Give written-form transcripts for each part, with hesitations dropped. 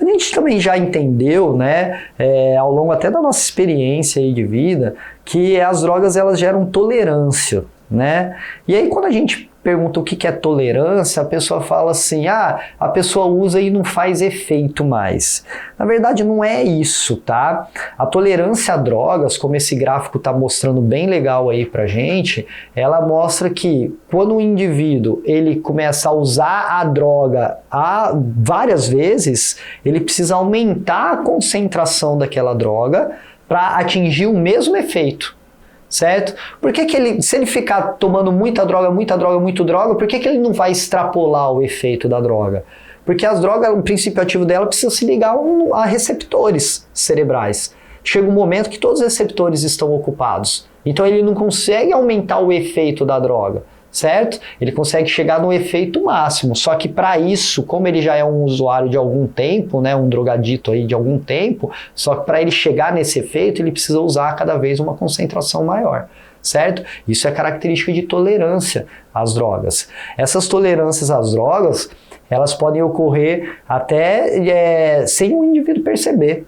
A gente também já entendeu, né, ao longo até da nossa experiência aí de vida, que as drogas elas geram tolerância, né? E aí quando a gente pergunta o que é tolerância, a pessoa fala assim, a pessoa usa e não faz efeito mais. Na verdade não é isso, tá? A tolerância a drogas, como esse gráfico está mostrando bem legal aí pra gente, ela mostra que quando o indivíduo ele começa a usar a droga várias vezes, ele precisa aumentar a concentração daquela droga para atingir o mesmo efeito. Certo? Por que ele, se ele ficar tomando muita droga, por que ele não vai extrapolar o efeito da droga? Porque as drogas, o princípio ativo dela precisa se ligar a receptores cerebrais. Chega um momento que todos os receptores estão ocupados. Então ele não consegue aumentar o efeito da droga, certo? Ele consegue chegar no efeito máximo, só que para isso, como ele já é um usuário de algum tempo, né, um drogadito aí de algum tempo, só que para ele chegar nesse efeito, ele precisa usar cada vez uma concentração maior, certo? Isso é característica de tolerância às drogas. Essas tolerâncias às drogas, elas podem ocorrer até sem o indivíduo perceber.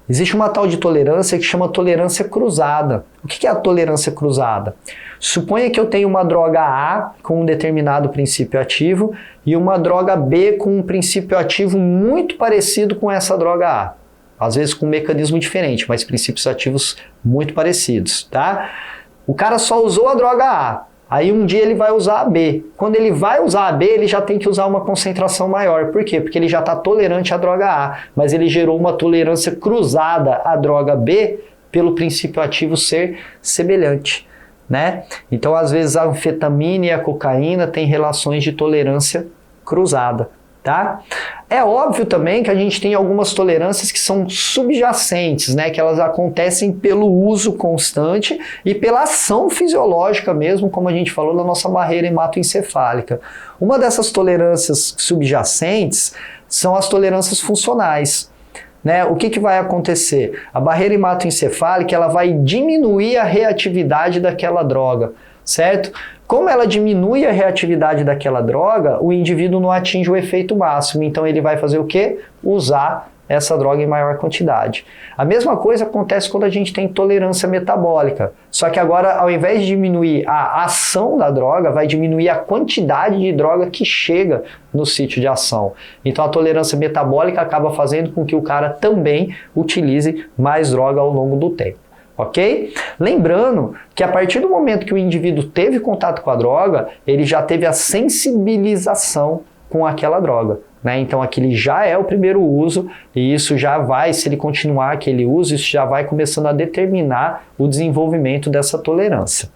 Existe uma tal de tolerância que chama tolerância cruzada. O que é a tolerância cruzada? Suponha que eu tenho uma droga A com um determinado princípio ativo e uma droga B com um princípio ativo muito parecido com essa droga A. Às vezes com um mecanismo diferente, mas princípios ativos muito parecidos, tá? O cara só usou a droga A. Aí um dia ele vai usar a B. Quando ele vai usar a B, ele já tem que usar uma concentração maior. Por quê? Porque ele já está tolerante à droga A, mas ele gerou uma tolerância cruzada à droga B pelo princípio ativo ser semelhante, né? Então, às vezes, a anfetamina e a cocaína têm relações de tolerância cruzada, tá? É óbvio também que a gente tem algumas tolerâncias que são subjacentes, né? Que elas acontecem pelo uso constante e pela ação fisiológica mesmo, como a gente falou, na nossa barreira hematoencefálica. Uma dessas tolerâncias subjacentes são as tolerâncias funcionais. Né? O que vai acontecer? A barreira hematoencefálica ela vai diminuir a reatividade daquela droga, certo? Como ela diminui a reatividade daquela droga, o indivíduo não atinge o efeito máximo, então ele vai fazer o quê? Usar essa droga em maior quantidade. A mesma coisa acontece quando a gente tem tolerância metabólica, só que agora ao invés de diminuir a ação da droga, vai diminuir a quantidade de droga que chega no sítio de ação. Então a tolerância metabólica acaba fazendo com que o cara também utilize mais droga ao longo do tempo. Ok? Lembrando que a partir do momento que o indivíduo teve contato com a droga, ele já teve a sensibilização com aquela droga, né? Então aquele já é o primeiro uso e isso já vai, se ele continuar aquele uso, isso já vai começando a determinar o desenvolvimento dessa tolerância.